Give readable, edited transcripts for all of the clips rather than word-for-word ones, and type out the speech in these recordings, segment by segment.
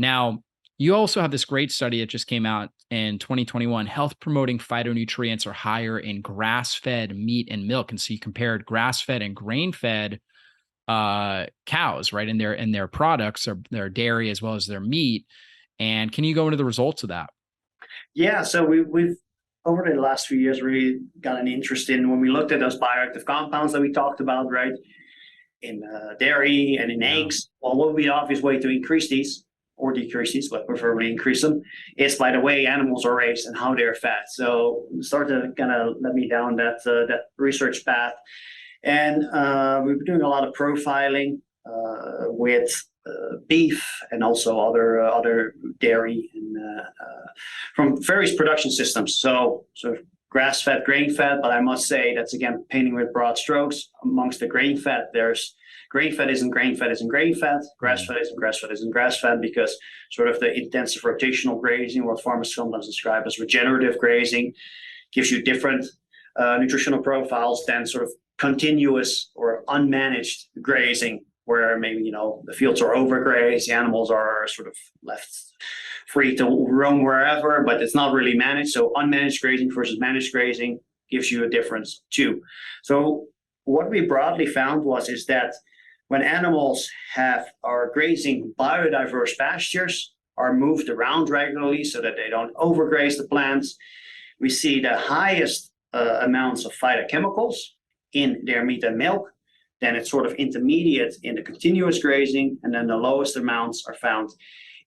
Now, you also have this great study that just came out in 2021. Health promoting phytonutrients are higher in grass-fed meat and milk. And so you compared grass-fed and grain-fed cows, right? In their products or their dairy as well as their meat. And can you go into the results of that? Yeah, so we've over the last few years really got an interest in when we looked at those bioactive compounds that we talked about, right? In dairy and in eggs. Well, what would be the obvious way to increase these or decrease these, but preferably increase them, is by the way animals are raised and how they're fed. So start to kind of let me down that research path. And we've been doing a lot of profiling with beef and also other dairy and from various production systems. So grass-fed, grain-fed, but I must say that's again painting with broad strokes. Amongst the grain-fed, there's grain-fed isn't grain-fed isn't grain-fed, grass-fed isn't grass-fed isn't grass-fed, because sort of the intensive rotational grazing, what farmers sometimes describe as regenerative grazing, gives you different nutritional profiles than sort of continuous or unmanaged grazing, where maybe the fields are overgrazed, the animals are sort of left free to roam wherever, but it's not really managed. So unmanaged grazing versus managed grazing gives you a difference too. So what we broadly found is that when animals are grazing biodiverse pastures, are moved around regularly so that they don't overgraze the plants, we see the highest amounts of phytochemicals in their meat and milk. Then it's sort of intermediate in the continuous grazing, and then the lowest amounts are found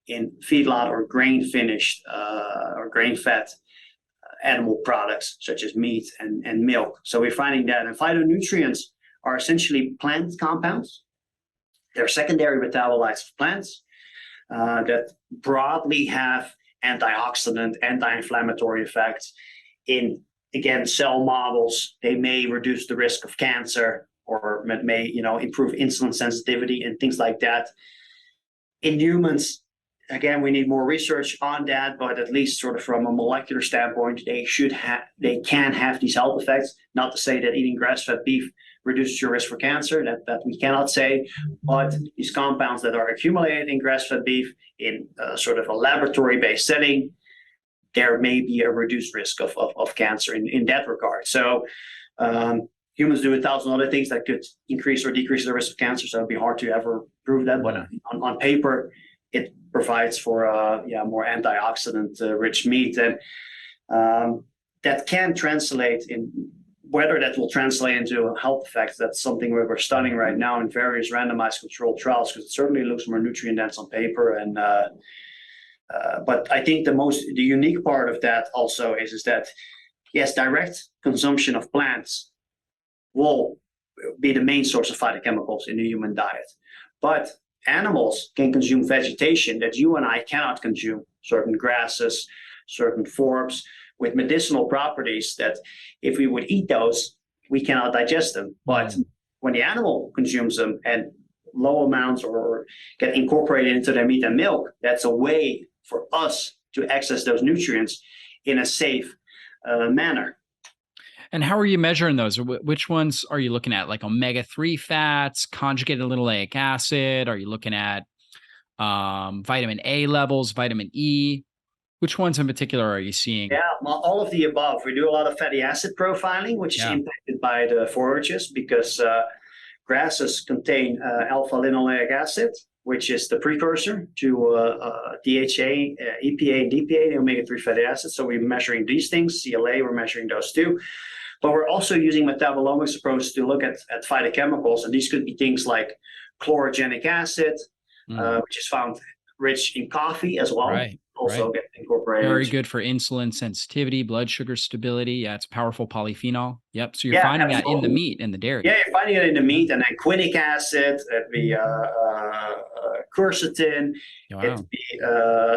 in feedlot or grain finished or grain fed animal products such as meat and milk. So we're finding that, and phytonutrients are essentially plant compounds. They're secondary metabolites of plants that broadly have antioxidant, anti-inflammatory effects. In, again, cell models, they may reduce the risk of cancer or may improve insulin sensitivity and things like that. In humans, again, we need more research on that, but at least sort of from a molecular standpoint, they can have these health effects. Not to say that eating grass-fed beef reduces your risk for cancer, that we cannot say, but these compounds that are accumulated in grass-fed beef in sort of a laboratory-based setting, there may be a reduced risk of cancer in that regard. So humans do 1,000 other things that could increase or decrease the risk of cancer, so it'd be hard to ever prove that. But on paper, it provides for more antioxidant rich meat, and that can translate in. Whether that will translate into health effects, that's something we're studying right now in various randomized controlled trials, because it certainly looks more nutrient dense on paper. And but I think the unique part of that also is that yes, direct consumption of plants will be the main source of phytochemicals in the human diet, but animals can consume vegetation that you and I cannot consume, certain grasses, certain forbs, with medicinal properties that if we would eat those, we cannot digest them. But when the animal consumes them and low amounts or get incorporated into their meat and milk, that's a way for us to access those nutrients in a safe manner. And how are you measuring those? Which ones are you looking at? Like omega-3 fats, conjugated linoleic acid? Are you looking at vitamin A levels, vitamin E? Which ones in particular are you seeing? Yeah, well, all of the above. We do a lot of fatty acid profiling, which is impacted by the forages, because grasses contain alpha-linoleic acid, which is the precursor to DHA, EPA, and DPA, the omega-3 fatty acids. So we're measuring these things. CLA, we're measuring those too. But we're also using metabolomics approach to look at phytochemicals, and these could be things like chlorogenic acid, which is found rich in coffee as well. Right. Also get incorporated. Very good for insulin sensitivity, blood sugar stability. Yeah, it's powerful polyphenol. Yep. So you're finding that in the meat and the dairy. Yeah, you're finding it in the meat, and then quinic acid, it'd be quercetin, it'd be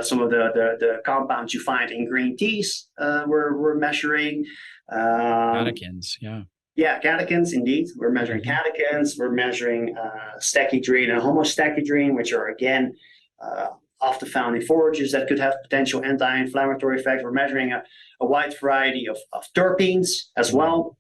some of the compounds you find in green teas. We're measuring catechins. Yeah, catechins, indeed. We're measuring catechins. We're measuring stachydrine and homostachydrine, which are again often found in forages that could have potential anti-inflammatory effects. We're measuring a wide variety of terpenes as well,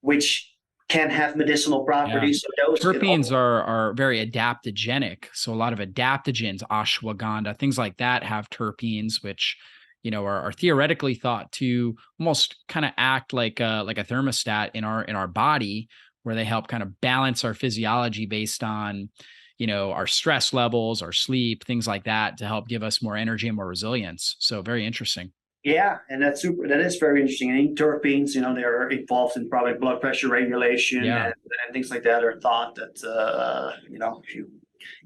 which can have medicinal Yeah. properties. So those can Terpenes also, are very adaptogenic. So a lot of adaptogens, ashwagandha, things like that have terpenes, which, are theoretically thought to almost kind of act like a thermostat in our body, where they help kind of balance our physiology based on, our stress levels, our sleep, things like that, to help give us more energy and more resilience. So very interesting. yeah, and that is very interesting. And terpenes, they're involved in probably blood pressure regulation Yeah. and things like that. Are thought that if you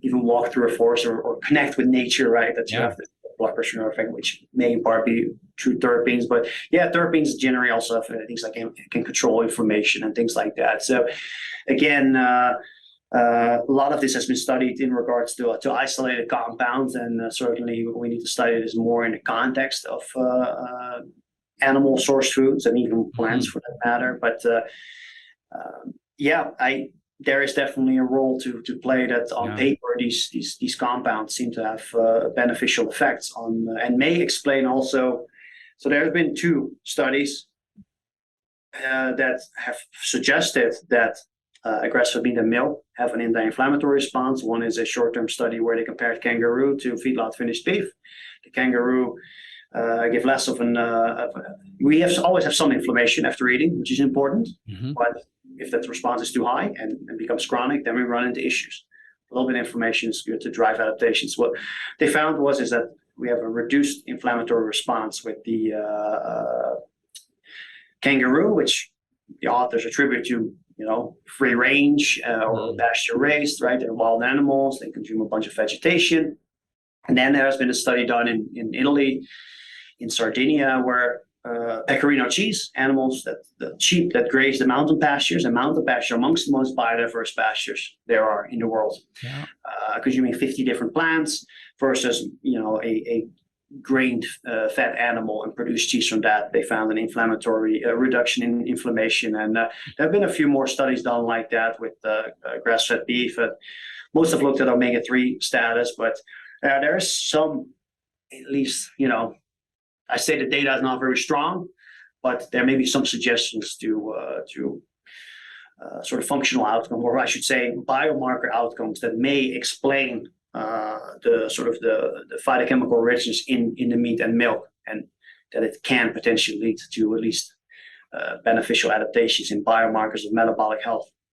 even walk through a forest or connect with nature, right, that you Yeah. have the blood pressure effect, which may in part be through terpenes. But yeah, terpenes generally also have things like can control inflammation and things like that. So again, a lot of this has been studied in regards to isolated compounds, and certainly we need to study this more in the context of animal source foods and even plants Mhm. for that matter. But yeah, there is definitely a role to play that on Yeah. paper. These compounds seem to have beneficial effects on and may explain also. So there have been two studies that have suggested that aggressive meat and milk have an anti-inflammatory response. One is a short-term study where they compared kangaroo to feedlot finished beef. The kangaroo give less of an. We always have some inflammation after eating, which is important. Mhm. But if that response is too high and becomes chronic, then we run into issues. A little bit of inflammation is good to drive adaptations. What they found is that we have a reduced inflammatory response with the kangaroo, which the authors attribute to free range or Mhm. pasture raised, right? They're wild animals. They consume a bunch of vegetation. And then there has been a study done in Italy, in Sardinia, where pecorino cheese animals, the sheep that graze the mountain pastures, and mountain pasture amongst the most biodiverse pastures there are in the world, Yeah. consuming 50 different plants versus a grained fed animal and produce cheese from that. They found an inflammatory reduction in inflammation, and there have been a few more studies done like that with grass-fed beef. Most have looked at omega-3 status, but there is some, at least I say the data is not very strong, but there may be some suggestions to sort of functional outcome, or I should say biomarker outcomes that may explain the sort of the phytochemical richness in the meat and milk, and that it can potentially lead to at least beneficial adaptations in biomarkers of metabolic health.